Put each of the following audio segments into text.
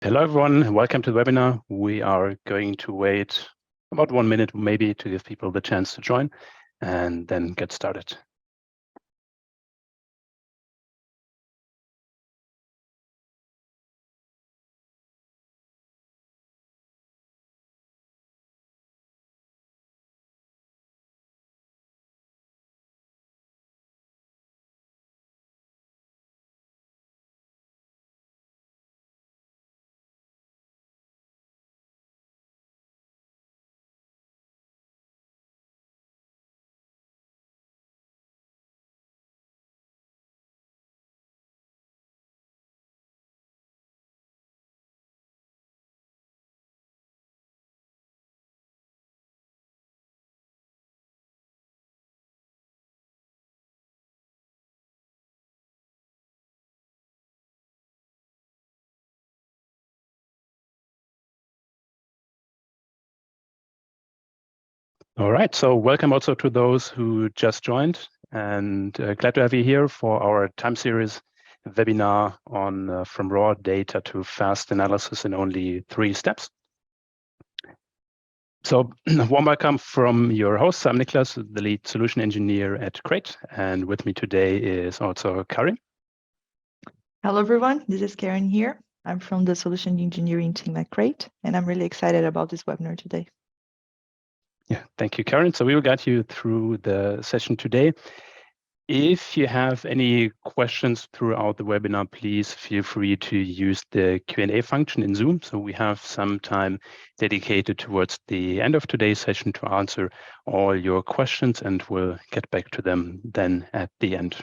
Hello, everyone. Welcome to the webinar. We are going to wait about 1 minute, maybe, to give people the chance to join and then get started. All right, so welcome also to those who just joined, and glad to have you here for our time series webinar on from raw data to fast analysis in only 3 steps. So warm welcome from your host. I'm Niklas, the lead solution engineer at Crate, and with me today is also Karin. Hello, everyone. This is Karen here. I'm from the solution engineering team at Crate, and I'm really excited about this webinar today. Yeah, thank you, Karen. So we will guide you through the session today. If you have any questions throughout the webinar, please feel free to use the Q&A function in Zoom. So we have some time dedicated towards the end of today's session to answer all your questions, and we'll get back to them then at the end.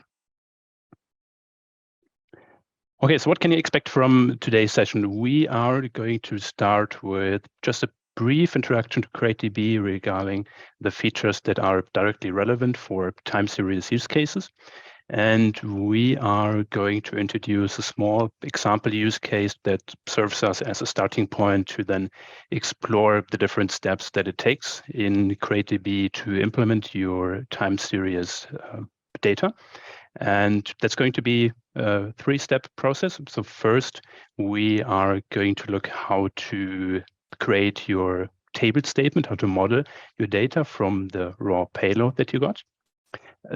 Okay, so what can you expect from today's session? We are going to start with just a brief introduction to CrateDB regarding the features that are directly relevant for time series use cases. And we are going to introduce a small example use case that serves us as a starting point to then explore the different steps that it takes in CrateDB to implement your time series data. And that's going to be a 3-step process. So first, we are going to look how to create your table statement, how to model your data from the raw payload that you got.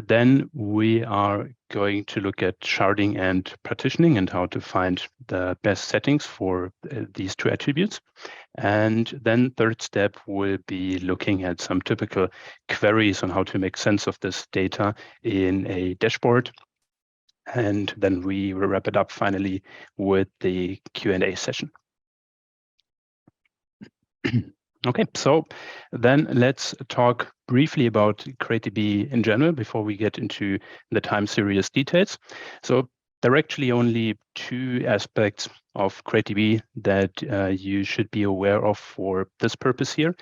Then we are going to look at sharding and partitioning and how to find the best settings for these 2 attributes. And then third step will be looking at some typical queries on how to make sense of this data in a dashboard. And then we will wrap it up finally with the Q&A session. Okay, so then let's talk briefly about CrateDB in general before we get into the time series details. So there are actually only 2 aspects of CrateDB that you should be aware of for this purpose here.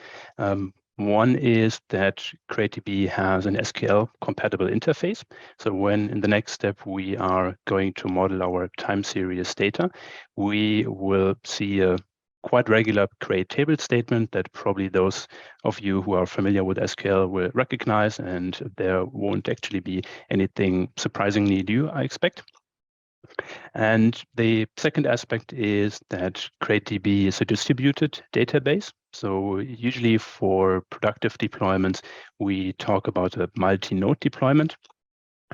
One is that CrateDB has an SQL compatible interface. So when in the next step we are going to model our time series data, we will see a quite regular create table statement that probably those of you who are familiar with SQL will recognize, and there won't actually be anything surprisingly new, I expect. And the second aspect is that CrateDB is a distributed database. So usually for productive deployments, we talk about a multi-node deployment.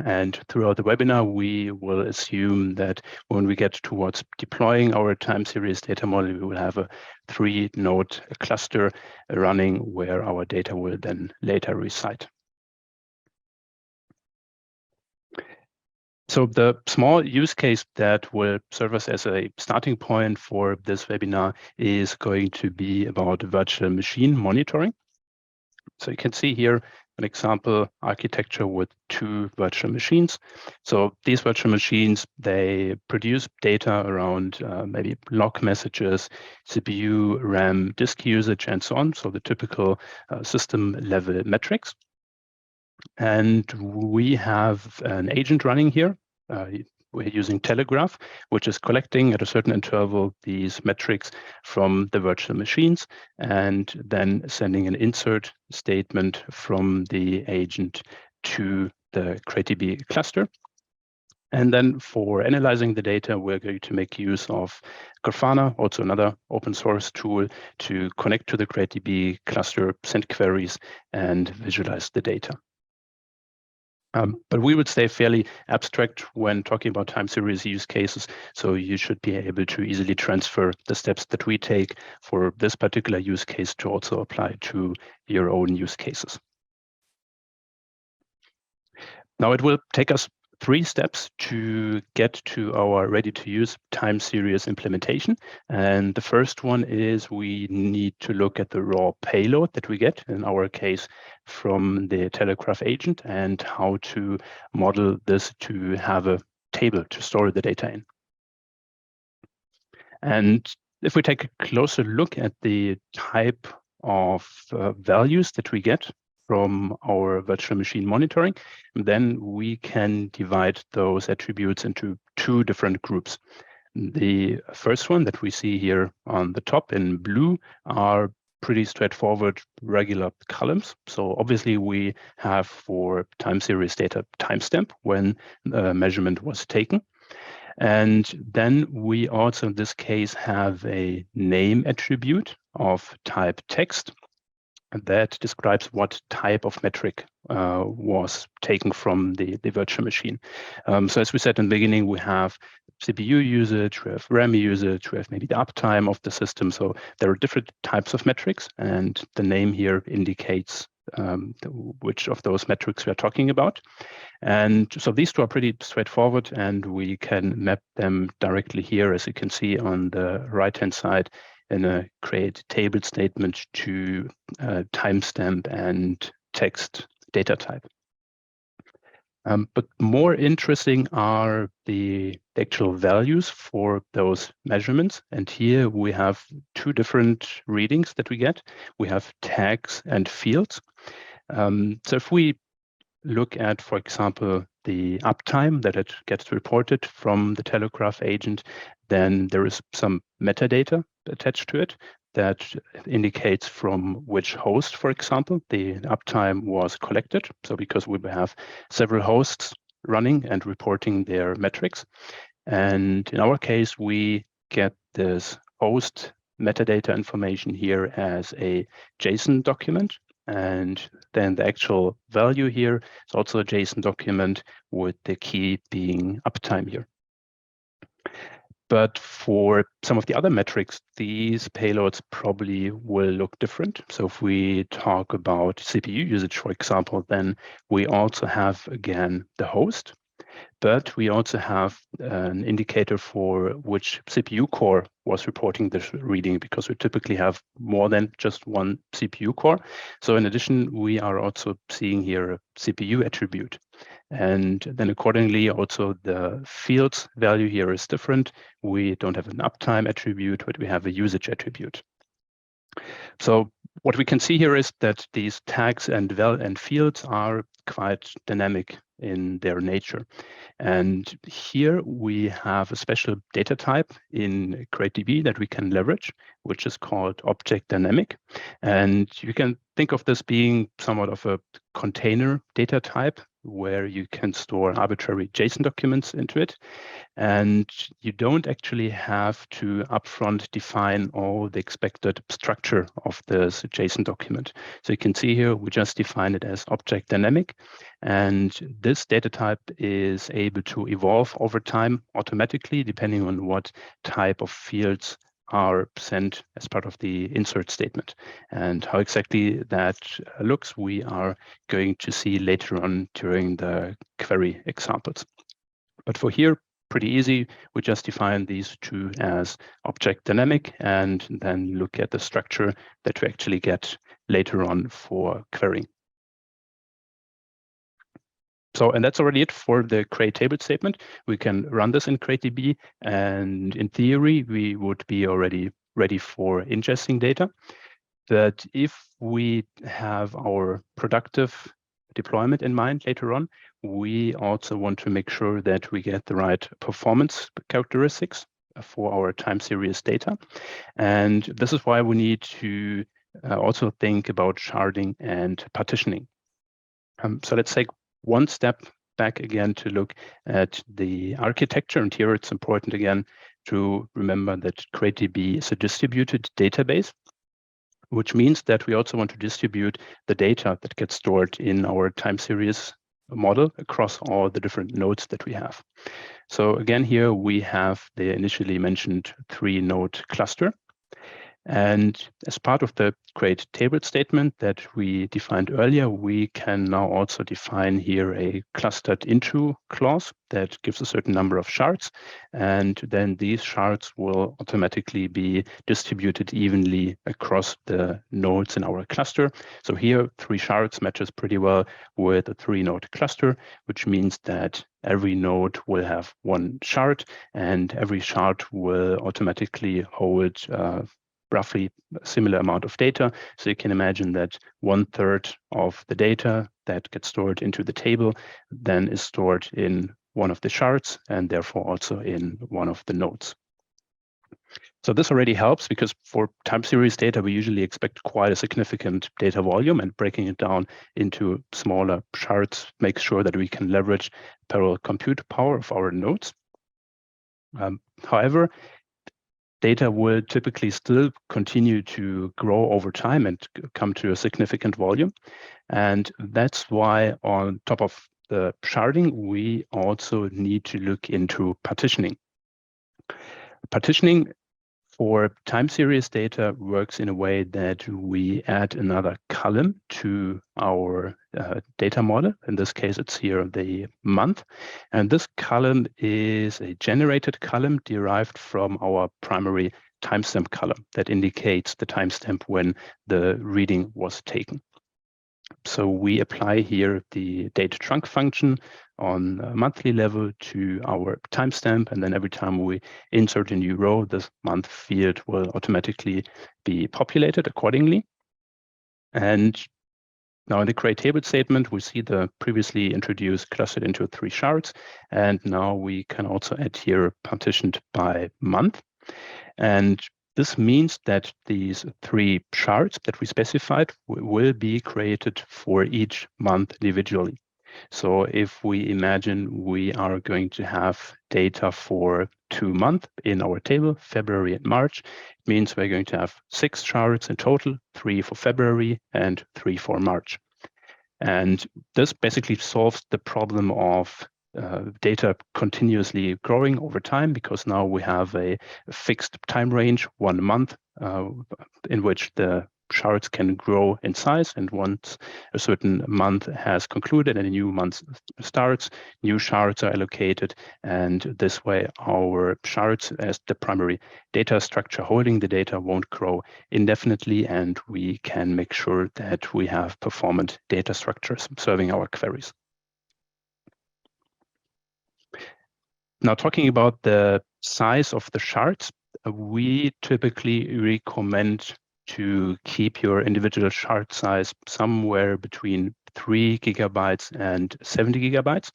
And throughout the webinar, we will assume that when we get towards deploying our time series data model, we will have a 3-node cluster running where our data will then later reside. So the small use case that will serve us as a starting point for this webinar is going to be about virtual machine monitoring. So you can see here an example architecture with 2 virtual machines. So these virtual machines, they produce data around maybe log messages, CPU, RAM, disk usage, and so on. So the typical system level metrics. And we have an agent running here. We're using Telegraph, which is collecting at a certain interval these metrics from the virtual machines and then sending an insert statement from the agent to the CrateDB cluster. And then for analyzing the data, we're going to make use of Grafana, also another open source tool, to connect to the CrateDB cluster, send queries, and visualize the data. But we would stay fairly abstract when talking about time series use cases, so you should be able to easily transfer the steps that we take for this particular use case to also apply to your own use cases. Now it will take us 3 steps to get to our ready-to-use time series implementation. And the first one is we need to look at the raw payload that we get, in our case, from the Telegraph agent, and how to model this to have a table to store the data in. And if we take a closer look at the type of values that we get from our virtual machine monitoring, then we can divide those attributes into 2 different groups. The first one that we see here on the top in blue are pretty straightforward regular columns. So obviously we have for time series data timestamp when the measurement was taken. And then we also in this case have a name attribute of type text that describes what type of metric was taken from the virtual machine. So as we said in the beginning, we have CPU usage, we have RAM usage, we have maybe the uptime of the system. So there are different types of metrics, and the name here indicates which of those metrics we are talking about. And so these 2 are pretty straightforward, and we can map them directly here, as you can see on the right-hand side, in a create table statement to timestamp and text data type. But more interesting are the actual values for those measurements. And here we have 2 different readings that we get. We have tags and fields. So if we look at, for example, the uptime that it gets reported from the Telegraph agent, then there is some metadata attached to it that indicates from which host, for example, the uptime was collected. So because we have several hosts running and reporting their metrics. And in our case, we get this host metadata information here as a JSON document. And then the actual value here is also a JSON document with the key being uptime here. But for some of the other metrics, these payloads probably will look different. So if we talk about CPU usage, for example, then we also have, again, the host. But we also have an indicator for which CPU core was reporting this reading, because we typically have more than just one CPU core. So in addition, we are also seeing here a CPU attribute. And then accordingly, also the fields value here is different. We don't have an uptime attribute, but we have a usage attribute. So what we can see here is that these tags and fields are quite dynamic in their nature. And here we have a special data type in CrateDB that we can leverage, which is called object dynamic. And you can think of this being somewhat of a container data type where you can store arbitrary JSON documents into it. And you don't actually have to upfront define all the expected structure of this JSON document. So you can see here, we just define it as object dynamic. And this data type is able to evolve over time automatically, depending on what type of fields are sent as part of the insert statement. And how exactly that looks, we are going to see later on during the query examples. But for here, pretty easy. We just define these 2 as object dynamic and then look at the structure that we actually get later on for querying. So, and that's already it for the create table statement. We can run this in CrateDB, and in theory, we would be already ready for ingesting data. But if we have our productive deployment in mind later on, we also want to make sure that we get the right performance characteristics for our time series data. And this is why we need to also think about sharding and partitioning. So let's take one step back again to look at the architecture. And here it's important again to remember that CrateDB is a distributed database, which means that we also want to distribute the data that gets stored in our time series model across all the different nodes that we have. So again, here we have the initially mentioned 3-node cluster. And as part of the create table statement that we defined earlier, we can now also define here a clustered into clause that gives a certain number of shards. And then these shards will automatically be distributed evenly across the nodes in our cluster. So here, 3 shards matches pretty well with a 3-node cluster, which means that every node will have 1 shard, and every shard will automatically hold roughly a similar amount of data. So you can imagine that 1/3 of the data that gets stored into the table then is stored in one of the shards and therefore also in one of the nodes. So this already helps because for time series data, we usually expect quite a significant data volume, and breaking it down into smaller shards makes sure that we can leverage parallel compute power of our nodes. However, data will typically still continue to grow over time and come to a significant volume. And that's why on top of the sharding, we also need to look into partitioning. Partitioning for time series data works in a way that we add another column to our data model. In this case, it's here the month. And this column is a generated column derived from our primary timestamp column that indicates the timestamp when the reading was taken. So we apply here the date trunc function on a monthly level to our timestamp, and then every time we insert a new row, this month field will automatically be populated accordingly. And now in the create table statement, we see the previously introduced clustered into 3 shards, and now we can also add here partitioned by month. And this means that these 3 shards that we specified will be created for each month individually. So if we imagine we are going to have data for 2 months in our table, February and March, it means we're going to have 6 shards in total, 3 for February and 3 for March. And this basically solves the problem of data continuously growing over time, because now we have a fixed time range, 1 month, in which the shards can grow in size. And once a certain month has concluded and a new month starts, new shards are allocated. And this way, our shards as the primary data structure holding the data won't grow indefinitely. And we can make sure that we have performant data structures serving our queries. Now, talking about the size of the shards, we typically recommend to keep your individual shard size somewhere between 3 GB and 70 GB.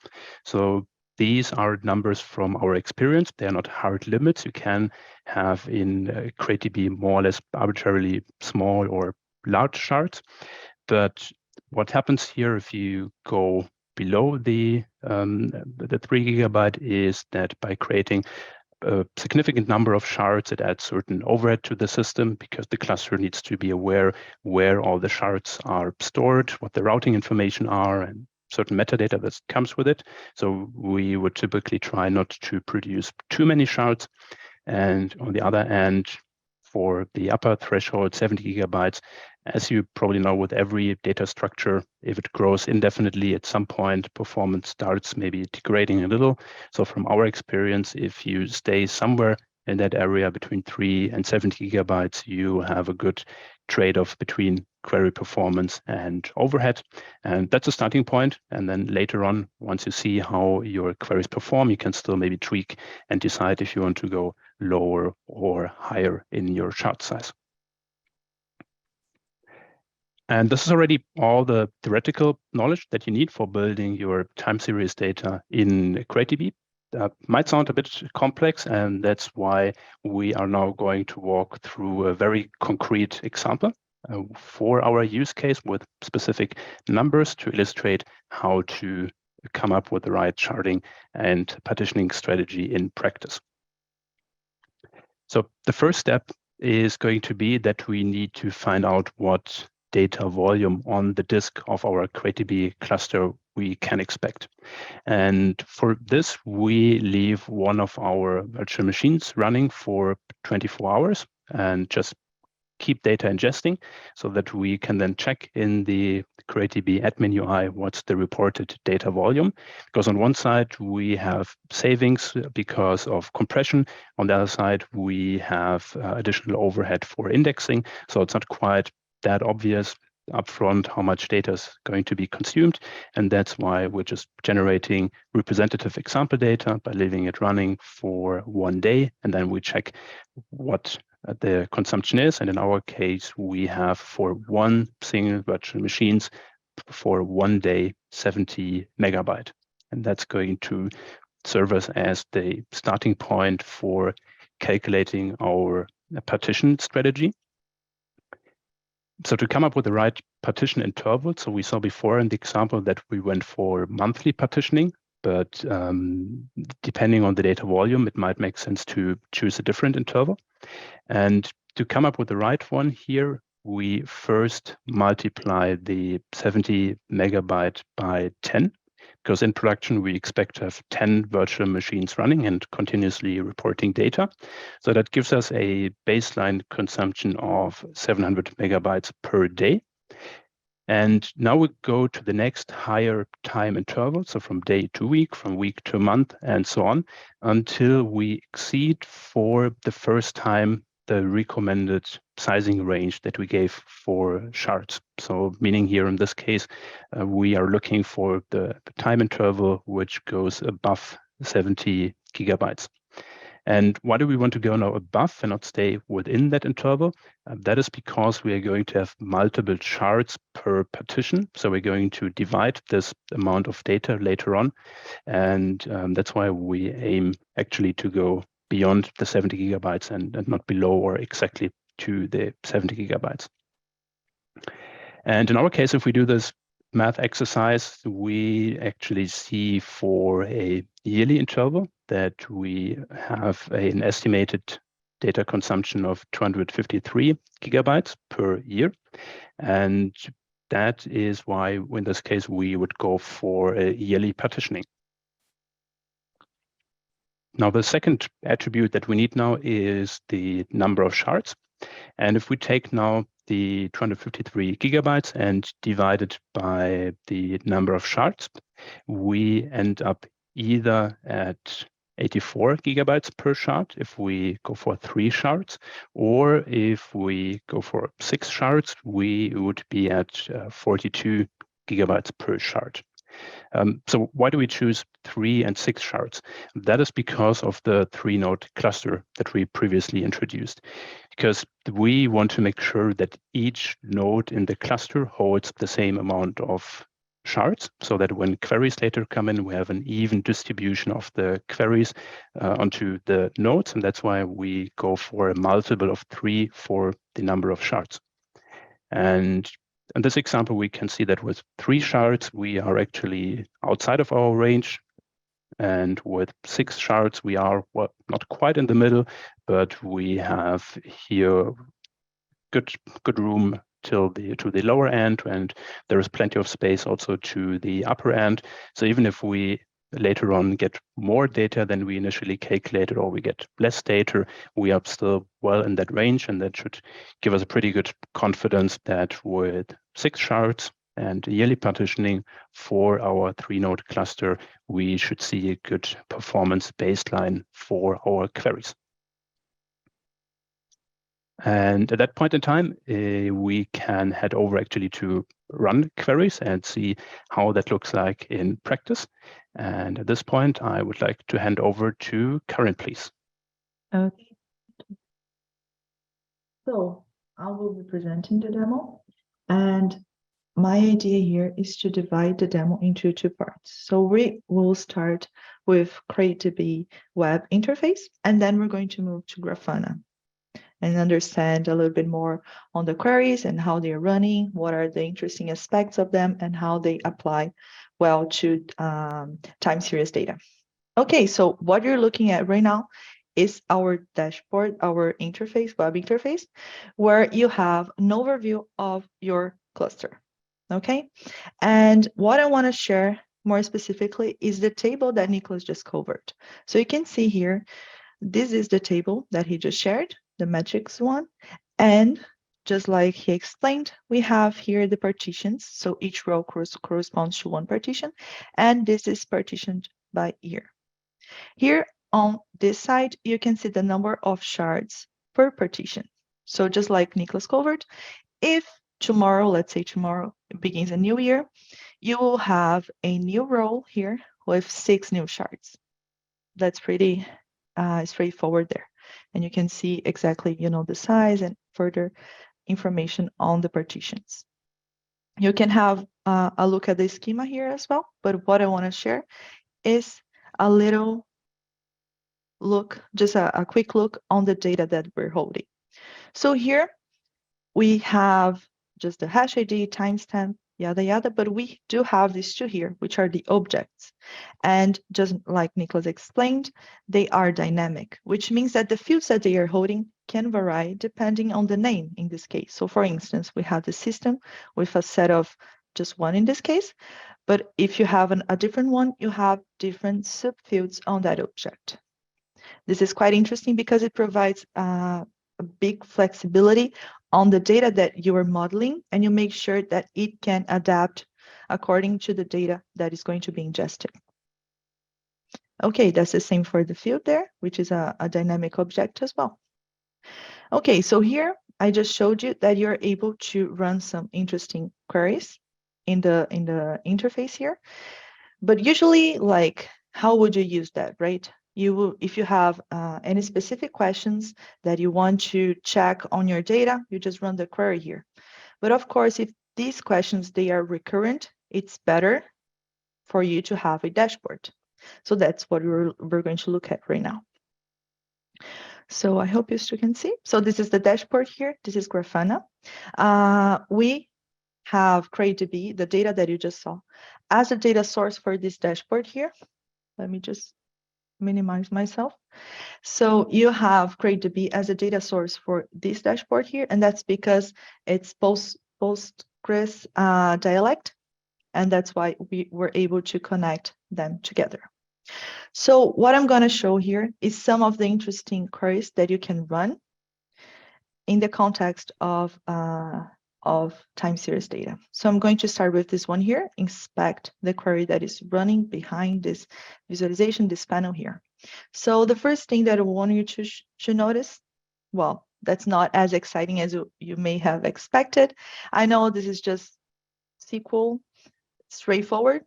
So these are numbers from our experience. They are not hard limits. You can have in CrateDB more or less arbitrarily small or large shards. But what happens here if you go below the 3 GB is that by creating a significant number of shards, it adds certain overhead to the system, because the cluster needs to be aware where all the shards are stored, what the routing information are, and certain metadata that comes with it. So we would typically try not to produce too many shards. And on the other hand, for the upper threshold, 70 GB, as you probably know, with every data structure, if it grows indefinitely, at some point, performance starts maybe degrading a little. So from our experience, if you stay somewhere in that area between 3 and 70 GB, you have a good trade-off between query performance and overhead. And that's a starting point. And then later on, once you see how your queries perform, you can still maybe tweak and decide if you want to go lower or higher in your shard size. And this is already all the theoretical knowledge that you need for building your time series data in CrateDB. That might sound a bit complex, and that's why we are now going to walk through a very concrete example for our use case with specific numbers to illustrate how to come up with the right sharding and partitioning strategy in practice. So the first step is going to be that we need to find out what data volume on the disk of our CrateDB cluster we can expect. And for this, we leave one of our virtual machines running for 24 hours and just keep data ingesting so that we can then check in the CrateDB admin UI what's the reported data volume. Because on one side, we have savings because of compression. On the other side, we have additional overhead for indexing. So it's not quite that obvious upfront how much data is going to be consumed. And that's why we're just generating representative example data by leaving it running for 1 day. And then we check what the consumption is. And in our case, we have for one single virtual machines for 1 day, 70 megabyte. And that's going to serve us as the starting point for calculating our partition strategy. So to come up with the right partition interval, so we saw before in the example that we went for monthly partitioning, but depending on the data volume, it might make sense to choose a different interval. And to come up with the right one here, we first multiply the 70 megabyte by 10, because in production, we expect to have 10 virtual machines running and continuously reporting data. So that gives us a baseline consumption of 700 megabytes per day. And now we go to the next higher time interval, so from day to week, from week to month, and so on, until we exceed for the first time the recommended sizing range that we gave for shards. So meaning here in this case, we are looking for the time interval which goes above 70 gigabytes. And why do we want to go now above and not stay within that interval? That is because we are going to have multiple shards per partition. So we're going to divide this amount of data later on. And that's why we aim actually to go beyond the 70 gigabytes and not below or exactly to the 70 gigabytes. And in our case, if we do this math exercise, we actually see for a yearly interval that we have an estimated data consumption of 253 gigabytes per year. And that is why, in this case, we would go for a yearly partitioning. Now, the second attribute that we need now is the number of shards. And if we take now the 253 gigabytes and divide it by the number of shards, we end up either at 84 gigabytes per shard if we go for 3 shards, or if we go for 6 shards, we would be at 42 gigabytes per shard. So why do we choose 3 and 6 shards? That is because of the 3-node cluster that we previously introduced, because we want to make sure that each node in the cluster holds the same amount of shards, so that when queries later come in, we have an even distribution of the queries onto the nodes. And that's why we go for a multiple of 3 for the number of shards. And in this example, we can see that with 3 shards, we are actually outside of our range. And with 6 shards, we are not quite in the middle, but we have here good room to the lower end, and there is plenty of space also to the upper end. So even if we later on get more data than we initially calculated, or we get less data, we are still well in that range, and that should give us a pretty good confidence that with 6 shards and yearly partitioning for our 3-node cluster, we should see a good performance baseline for our queries. And at that point in time, we can head over actually to run queries and see how that looks like in practice. And at this point, I would like to hand over to Karen, please. Okay. So I will be presenting the demo. And my idea here is to divide the demo into 2 parts. So we will start with CrateDB web interface, and then we're going to move to Grafana and understand a little bit more on the queries and how they're running, what are the interesting aspects of them, and how they apply well to time series data. Okay, so what you're looking at right now is our dashboard, our interface, web interface, where you have an overview of your cluster. Okay, and what I want to share more specifically is the table that Nicholas just covered. So you can see here, this is the table that he just shared, the metrics one. And just like he explained, we have here the partitions. So each row corresponds to one partition, and this is partitioned by year. Here on this side, you can see the number of shards per partition. So just like Nicholas covered, if tomorrow, let's say tomorrow begins a new year, you will have a new row here with 6 new shards. That's pretty straightforward there. And you can see exactly, the size and further information on the partitions. You can have a look at the schema here as well, but what I want to share is a little look, just a quick look on the data that we're holding. So here we have just the hash ID, timestamp, yada, yada, but we do have these two here, which are the objects. And just like Nicholas explained, they are dynamic, which means that the fields that they are holding can vary depending on the name in this case. So for instance, we have the system with a set of just one in this case, but if you have a different one, you have different subfields on that object. This is quite interesting because it provides a big flexibility on the data that you are modeling, and you make sure that it can adapt according to the data that is going to be ingested. Okay, that's the same for the field there, which is a dynamic object as well. Okay, so here I just showed you that you're able to run some interesting queries in the interface here. But usually, like, how would you use that, right? You will, if you have any specific questions that you want to check on your data, you just run the query here. But of course, if these questions, they are recurrent, it's better for you to have a dashboard. So that's what we're going to look at right now. So I hope you still can see. So this is the dashboard here. This is Grafana. We have CrateDB, the data that you just saw, as a data source for this dashboard here. Let me just minimize myself. So you have CrateDB as a data source for this dashboard here, and that's because it's Postgres dialect, and that's why we were able to connect them together. So what I'm going to show here is some of the interesting queries that you can run in the context of time series data. So I'm going to start with this one here, inspect the query that is running behind this visualization, this panel here. So the first thing that I want you to notice, well, that's not as exciting as you may have expected. I know this is just SQL, straightforward.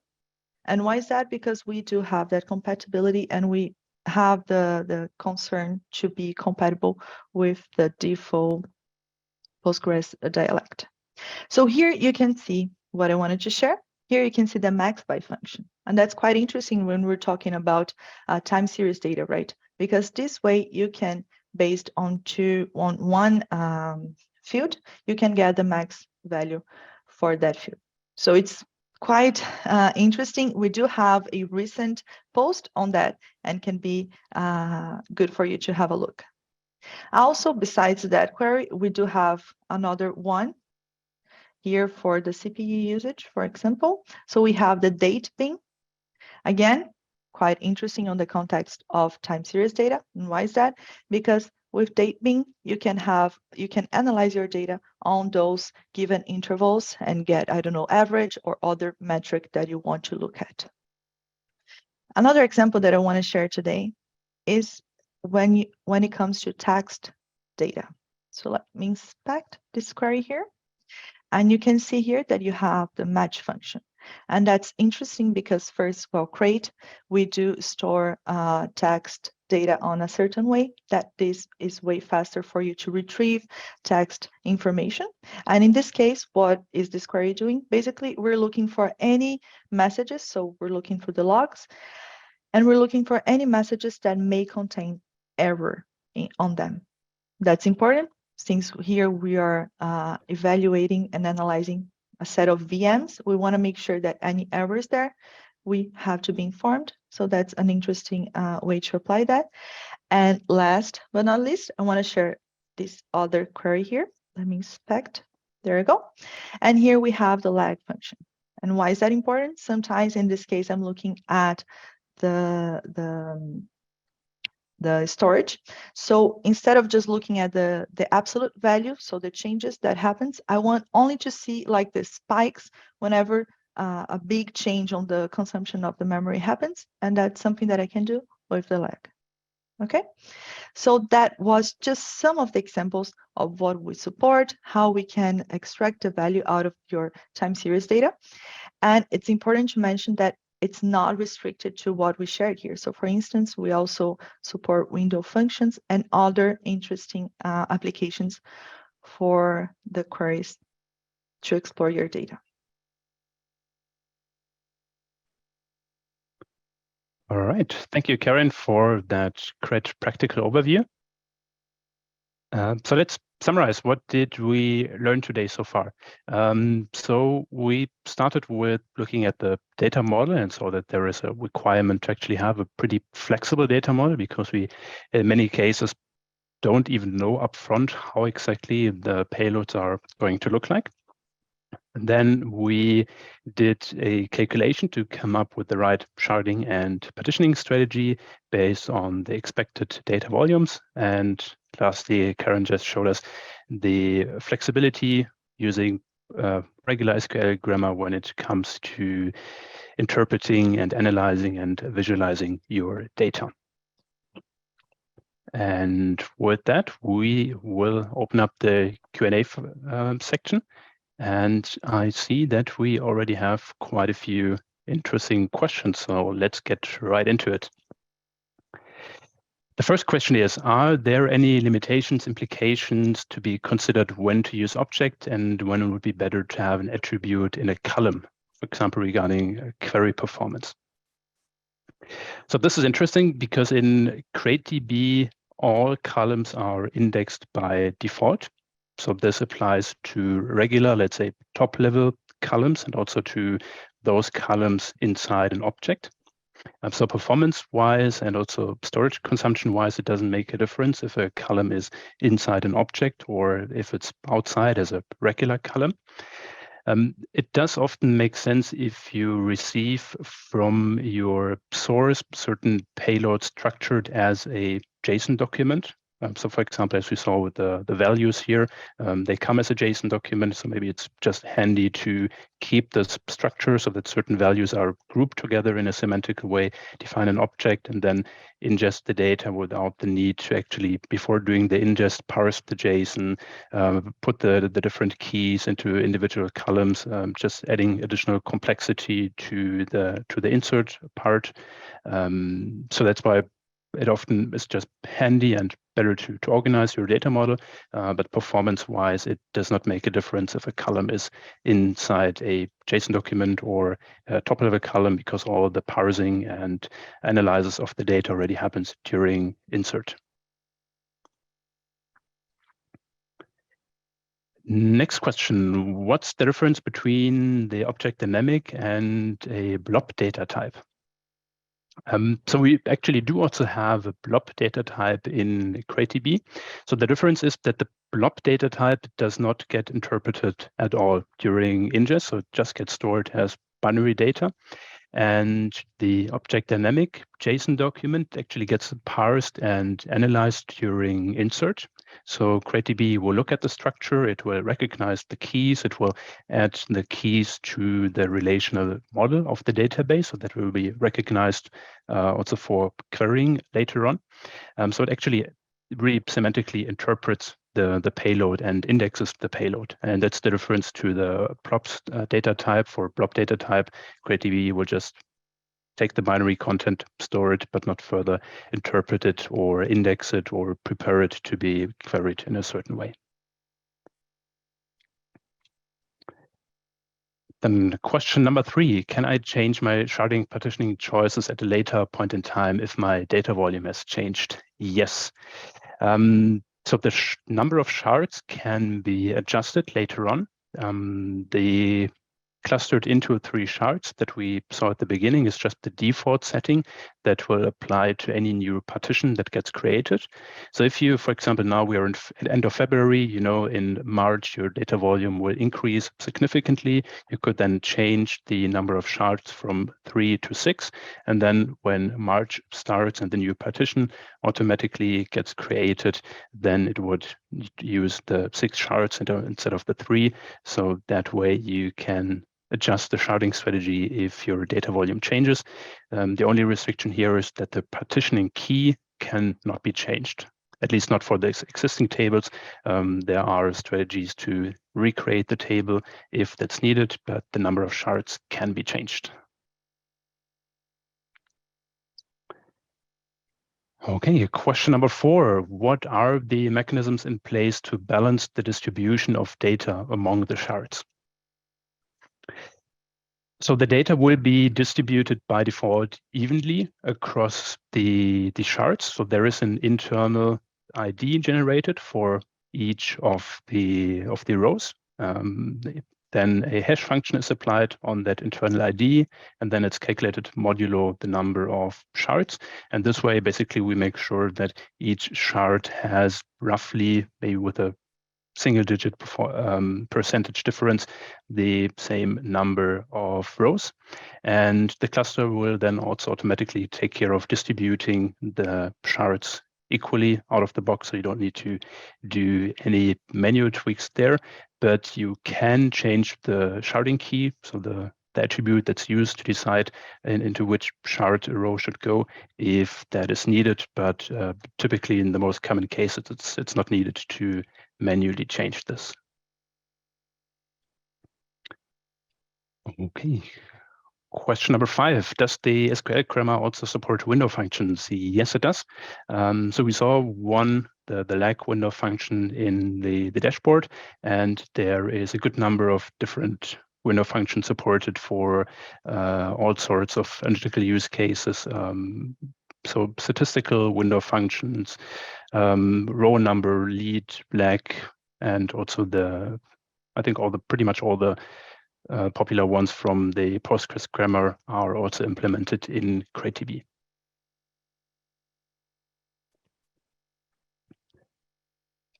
And why is that? Because we do have that compatibility, and we have the concern to be compatible with the default Postgres dialect. So here you can see what I wanted to share. Here you can see the max by function. And that's quite interesting when we're talking about time series data, right? Because this way you can, based on one field, you can get the max value for that field. So it's quite interesting. We do have a recent post on that, and can be good for you to have a look. Also, besides that query, we do have another one here for the CPU usage, for example. So we have the date bin. Again, quite interesting on the context of time series data. And why is that? Because with date bin, you can analyze your data on those given intervals and get, I don't know, average or other metric that you want to look at. Another example that I want to share today is when it comes to text data. So let me inspect this query here. And you can see here that you have the match function. And that's interesting because first, well, Crate, we do store text data on a certain way that this is way faster for you to retrieve text information. And in this case, what is this query doing? Basically, we're looking for any messages. So we're looking for the logs, and we're looking for any messages that may contain error on them. That's important, since here we are evaluating and analyzing a set of VMs. We want to make sure that any errors there, we have to be informed. So that's an interesting way to apply that. And last but not least, I want to share this other query here. Let me inspect. There we go. And here we have the lag function. And why is that important? Sometimes in this case, I'm looking at the storage. So instead of just looking at the absolute value, so the changes that happens, I want only to see like the spikes whenever a big change on the consumption of the memory happens. And that's something that I can do with the lag. Okay, so that was just some of the examples of what we support, how we can extract the value out of your time series data. And it's important to mention that it's not restricted to what we shared here. So for instance, we also support window functions and other interesting applications for the queries to explore your data. All right, thank you, Karen, for that great practical overview. So let's summarize. What did we learn today so far? So we started with looking at the data model and saw that there is a requirement to actually have a pretty flexible data model, because we, in many cases, don't even know upfront how exactly the payloads are going to look like. And then we did a calculation to come up with the right sharding and partitioning strategy based on the expected data volumes. And lastly, Karen just showed us the flexibility using regular SQL grammar when it comes to interpreting and analyzing and visualizing your data. And with that, we will open up the Q&A section. And I see that we already have quite a few interesting questions, so let's get right into it. The first question is, are there any limitations, implications to be considered when to use object and when it would be better to have an attribute in a column, for example, regarding query performance? So this is interesting because in CrateDB, all columns are indexed by default. So this applies to regular, let's say, top-level columns and also to those columns inside an object. So performance-wise and also storage consumption-wise, it doesn't make a difference if a column is inside an object or if it's outside as a regular column. It does often make sense if you receive from your source certain payloads structured as a JSON document. So for example, as we saw with the values here, they come as a JSON document. So maybe it's just handy to keep this structure so that certain values are grouped together in a semantic way, define an object, and then ingest the data without the need to actually, before doing the ingest, parse the JSON, put the different keys into individual columns, just adding additional complexity to the insert part. So that's why it often is just handy and better to organize your data model, but performance-wise, it does not make a difference if a column is inside a JSON document or a top-level column, because all the parsing and analysis of the data already happens during insert. Next question, what's the difference between the object dynamic and a blob data type? So we actually do also have a blob data type in CrateDB. So the difference is that the blob data type does not get interpreted at all during ingest, so it just gets stored as binary data. And the object dynamic JSON document actually gets parsed and analyzed during insert. So CrateDB will look at the structure, it will recognize the keys, it will add the keys to the relational model of the database, so that will be recognized also for querying later on. So it actually really semantically interprets the payload and indexes the payload. And that's the difference to the blob data type. For blob data type, CrateDB will just take the binary content, store it, but not further interpret it or index it or prepare it to be queried in a certain way. Then question number 3, can I change my sharding partitioning choices at a later point in time if my data volume has changed? Yes. So the number of shards can be adjusted later on. The clustered into 3 shards that we saw at the beginning is just the default setting that will apply to any new partition that gets created. So if you, for example, now we are at the end of February, in March, your data volume will increase significantly. You could then change the number of shards from 3 to 6. And then when March starts and the new partition automatically gets created, then it would use the 6 shards instead of the 3. So that way you can adjust the sharding strategy if your data volume changes. The only restriction here is that the partitioning key cannot be changed, at least not for the existing tables. There are strategies to recreate the table if that's needed, but the number of shards can be changed. Okay, question number 4. What are the mechanisms in place to balance the distribution of data among the shards? So the data will be distributed by default evenly across the shards. So there is an internal ID generated for each of the rows. Then a hash function is applied on that internal ID, and then it's calculated modulo the number of shards. And this way, basically, we make sure that each shard has roughly, maybe with a single-digit percentage difference, the same number of rows. And the cluster will then also automatically take care of distributing the shards equally out of the box, so you don't need to do any manual tweaks there, but you can change the sharding key, so the attribute that's used to decide into which shard a row should go, if that is needed. But typically, in the most common cases, it's not needed to manually change this. Okay. Question number 5, does the SQL grammar also support window functions? Yes, it does. So we saw the lag window function in the dashboard, and there is a good number of different window functions supported for all sorts of analytical use cases. So statistical window functions, row number, lead, lag, and also I think pretty much all the popular ones from the Postgres grammar are also implemented in CrateDB.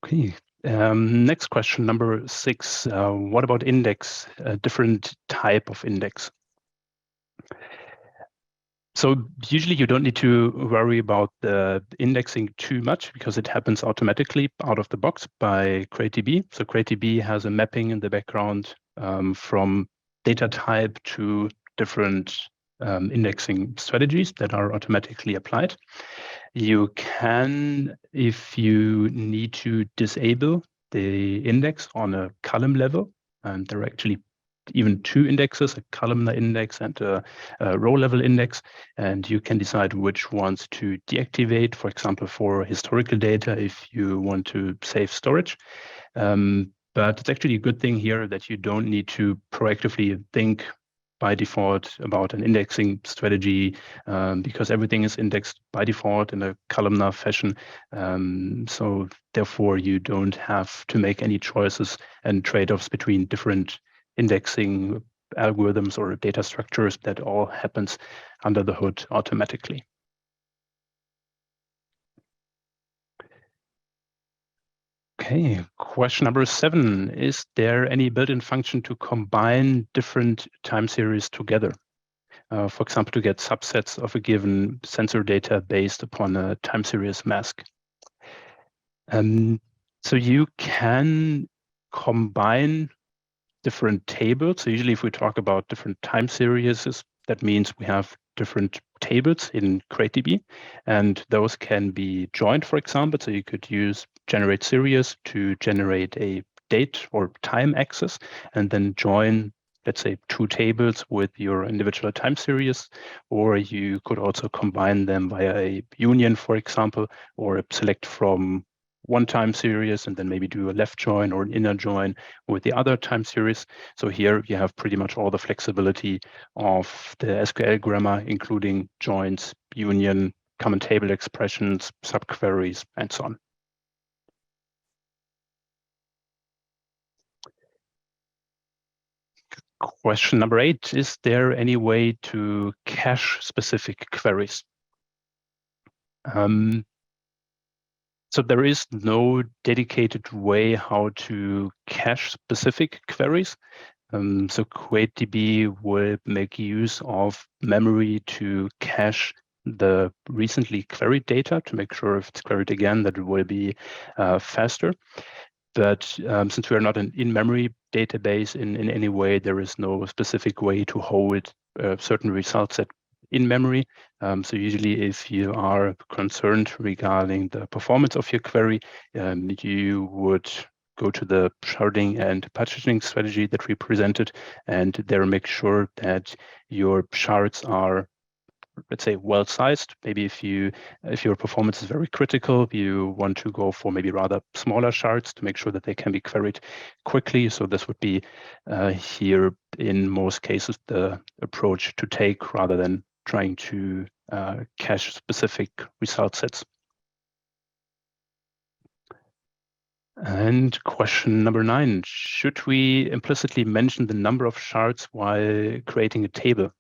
Okay, next question, number 6. What about index, a different type of index? So usually you don't need to worry about the indexing too much because it happens automatically out of the box by CrateDB. So CrateDB has a mapping in the background from data type to different indexing strategies that are automatically applied. You can, if you need to disable the index on a column level, and there are actually even 2 indexes, a columnar index and a row level index, and you can decide which ones to deactivate, for example, for historical data if you want to save storage. But it's actually a good thing here that you don't need to proactively think by default about an indexing strategy because everything is indexed by default in a columnar fashion. So therefore, you don't have to make any choices and trade-offs between different indexing algorithms or data structures. That all happens under the hood automatically. Okay, question number 7. Is there any built-in function to combine different time series together? For example, to get subsets of a given sensor data based upon a time series mask. So you can combine different tables. So usually if we talk about different time series, that means we have different tables in CrateDB, and those can be joined, for example. So you could use generate series to generate a date or time axis, and then join, let's say, 2 tables with your individual time series, or you could also combine them via a union, for example, or select from one time series and then maybe do a left join or an inner join with the other time series. So here you have pretty much all the flexibility of the SQL grammar, including joins, union, common table expressions, subqueries, and so on. Question number 8, is there any way to cache specific queries? So there is no dedicated way how to cache specific queries. So CrateDB will make use of memory to cache the recently queried data to make sure if it's queried again that it will be faster. But since we are not an in-memory database in any way, there is no specific way to hold certain results in memory. So usually if you are concerned regarding the performance of your query, you would go to the sharding and partitioning strategy that we presented, and there make sure that your shards are, let's say, well-sized. Maybe if your performance is very critical, you want to go for maybe rather smaller shards to make sure that they can be queried quickly. So this would be here in most cases the approach to take rather than trying to cache specific result sets. And question number 9, should we implicitly mention the number of shards while creating a table?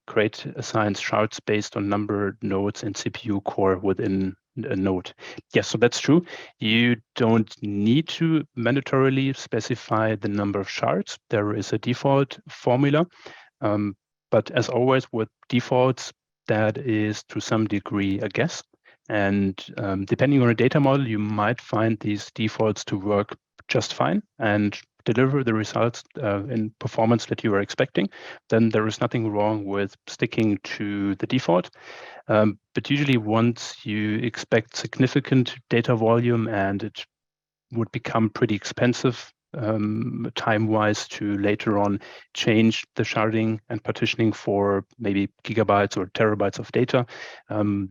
Crate assigns shards based on number nodes and CPU core within a node. Yes, so that's true. You don't need to mandatorily specify the number of shards. There is a default formula. But as always with defaults, that is to some degree a guess. And depending on a data model, you might find these defaults to work just fine and deliver the results in performance that you are expecting. Then there is nothing wrong with sticking to the default. But usually once you expect significant data volume and it would become pretty expensive time-wise to later on change the sharding and partitioning for maybe gigabytes or terabytes of data,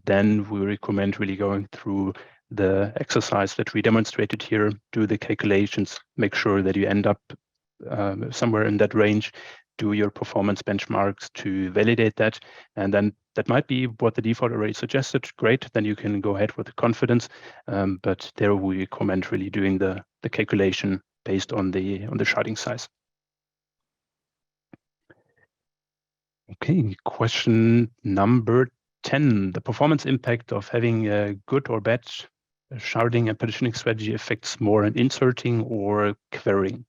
then we recommend really going through the exercise that we demonstrated here, do the calculations, make sure that you end up somewhere in that range, do your performance benchmarks to validate that, and then that might be what the default already suggested. Great, then you can go ahead with the confidence. But there we recommend really doing the calculation based on the sharding size. Okay, question number 10. The performance impact of having a good or bad sharding and partitioning strategy affects more in inserting or querying.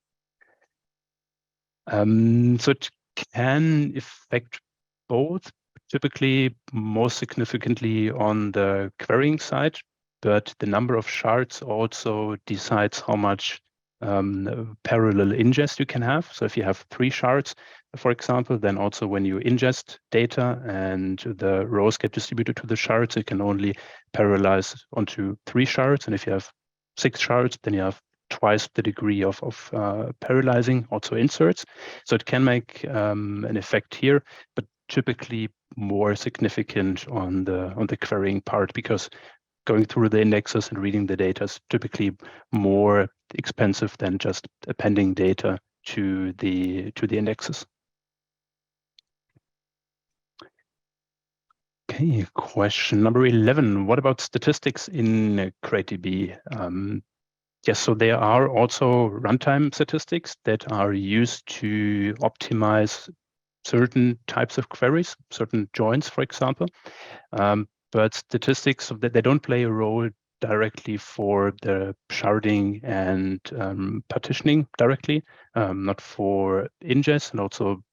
So it can affect both, typically most significantly on the querying side, but the number of shards also decides how much parallel ingest you can have. So if you have 3 shards, for example, then also when you ingest data and the rows get distributed to the shards, it can only parallelize onto 3 shards. And if you have 6 shards, then you have twice the degree of parallelizing also inserts. So it can make an effect here, but typically more significant on the querying part, because going through the indexes and reading the data is typically more expensive than just appending data to the indexes. Okay, question number 11. What about statistics in CrateDB? Yes, so there are also runtime statistics that are used to optimize certain types of queries, certain joins, for example. But statistics, they don't play a role directly for the sharding and partitioning directly, not for ingest, and also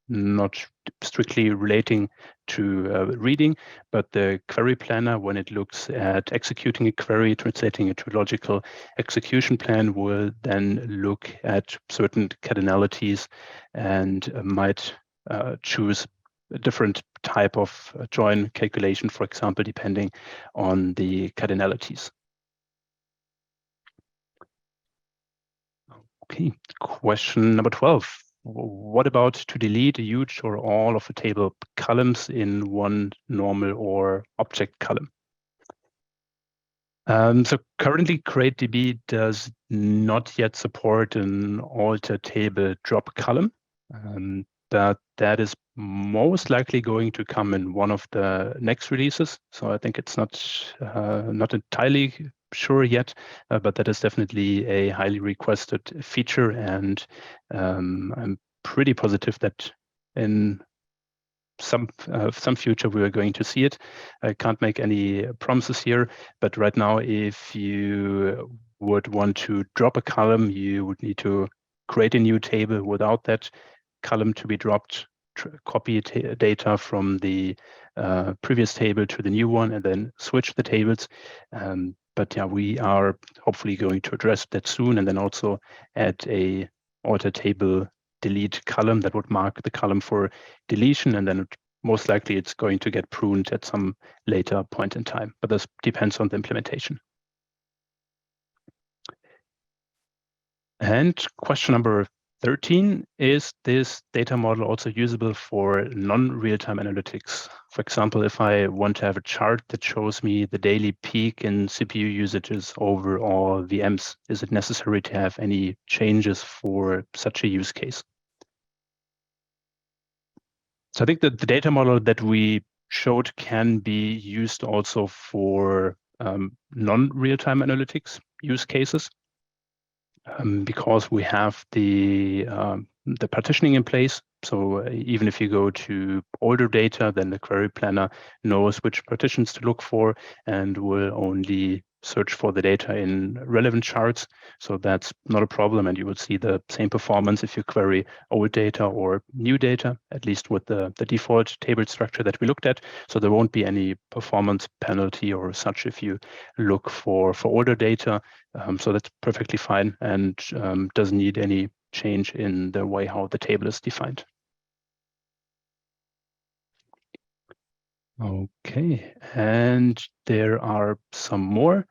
not strictly relating to reading, but the query planner, when it looks at executing a query, translating it to a logical execution plan, will then look at certain cardinalities and might choose a different type of join calculation, for example, depending on the cardinalities. Okay, question number 12. What about to delete a huge or all of the table columns in one normal or object column? So currently CrateDB does not yet support an alter table drop column, but that is most likely going to come in one of the next releases. So I think it's not entirely sure yet, but that is definitely a highly requested feature, and I'm pretty positive that in some future we are going to see it. I can't make any promises here, but right now, if you would want to drop a column, you would need to create a new table without that column to be dropped, copy data from the previous table to the new one, and then switch the tables. But yeah, we are hopefully going to address that soon, and then also add a alter table delete column that would mark the column for deletion, and then most likely it's going to get pruned at some later point in time, but this depends on the implementation. And question number 13, is this data model also usable for non-real-time analytics? For example, if I want to have a chart that shows me the daily peak in CPU usages over all VMs, is it necessary to have any changes for such a use case? So I think that the data model that we showed can be used also for non-real-time analytics use cases, because we have the partitioning in place. So even if you go to older data, then the query planner knows which partitions to look for and will only search for the data in relevant charts. So that's not a problem. And you will see the same performance if you query old data or new data, at least with the default table structure that we looked at. So there won't be any performance penalty or such if you look for older data. So that's perfectly fine and doesn't need any change in the way how the table is defined. Okay, and there are some more.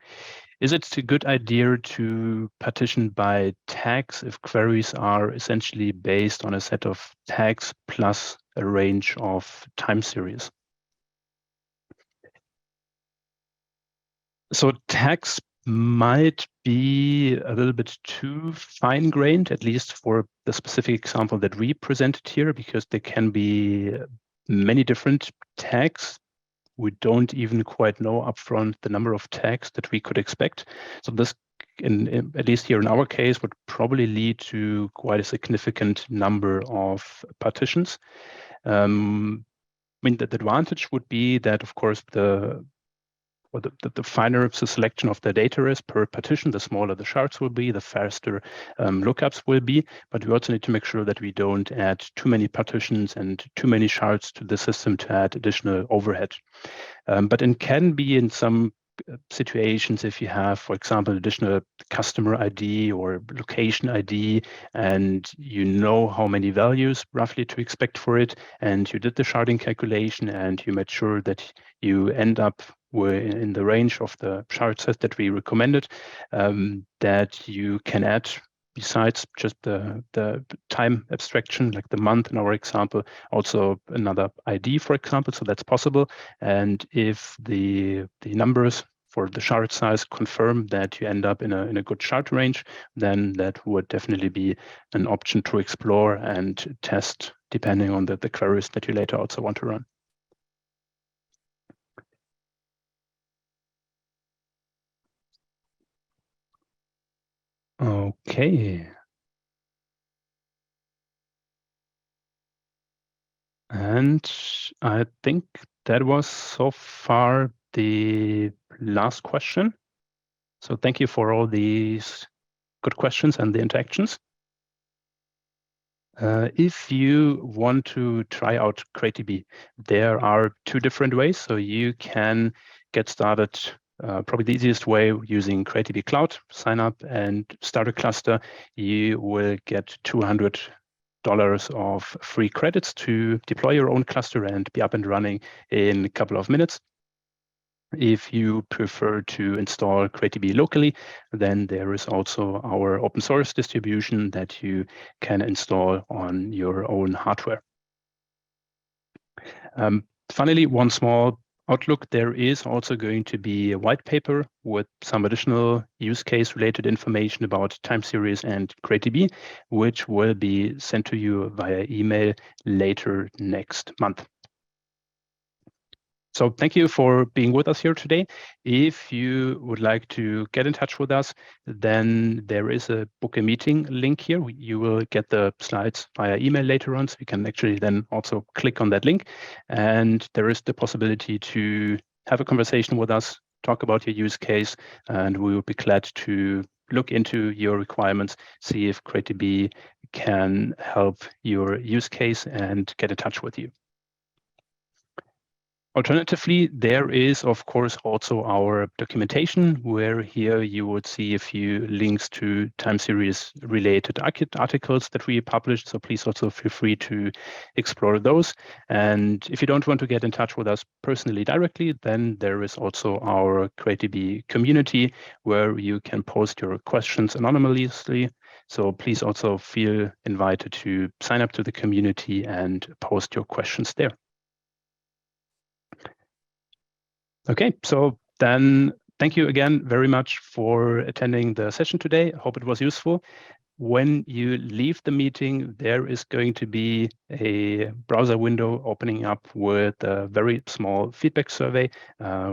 Is it a good idea to partition by tags if queries are essentially based on a set of tags plus a range of time series? So tags might be a little bit too fine-grained, at least for the specific example that we presented here, because there can be many different tags. We don't even quite know upfront the number of tags that we could expect. So this, at least here in our case, would probably lead to quite a significant number of partitions. I mean, the advantage would be that, of course, the finer the selection of the data is per partition, the smaller the shards will be, the faster lookups will be. But we also need to make sure that we don't add too many partitions and too many shards to the system to add additional overhead. But it can be in some situations if you have, for example, additional customer ID or location ID, and you know how many values roughly to expect for it, and you did the sharding calculation, and you made sure that you end up in the range of the shard set that we recommended, that you can add, besides just the time abstraction, like the month in our example, also another ID, for example, so that's possible. And if the numbers for the shard size confirm that you end up in a good shard range, then that would definitely be an option to explore and test depending on the queries that you later also want to run. Okay. And I think that was so far the last question. So thank you for all these good questions and the interactions. If you want to try out CrateDB, there are two different ways. So you can get started, probably the easiest way, using CrateDB Cloud, sign up and start a cluster. You will get $200 of free credits to deploy your own cluster and be up and running in a couple of minutes. If you prefer to install CrateDB locally, then there is also our open source distribution that you can install on your own hardware. Finally, one small outlook, there is also going to be a white paper with some additional use case related information about time series and CrateDB, which will be sent to you via email later next month. So thank you for being with us here today. If you would like to get in touch with us, then there is a book a meeting link here. You will get the slides via email later on, so you can actually then also click on that link. And there is the possibility to have a conversation with us, talk about your use case, and we will be glad to look into your requirements, see if CrateDB can help your use case and get in touch with you. Alternatively, there is, of course, also our documentation, where here you would see a few links to time series related articles that we published. So please also feel free to explore those. And if you don't want to get in touch with us personally directly, then there is also our CrateDB community, where you can post your questions anonymously. So please also feel invited to sign up to the community and post your questions there. Okay, so then thank you again very much for attending the session today. I hope it was useful. When you leave the meeting, there is going to be a browser window opening up with a very small feedback survey.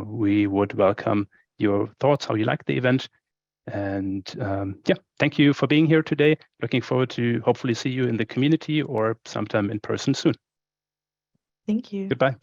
We would welcome your thoughts, how you like the event. And yeah, thank you for being here today. Looking forward to hopefully see you in the community or sometime in person soon. Thank you. Goodbye.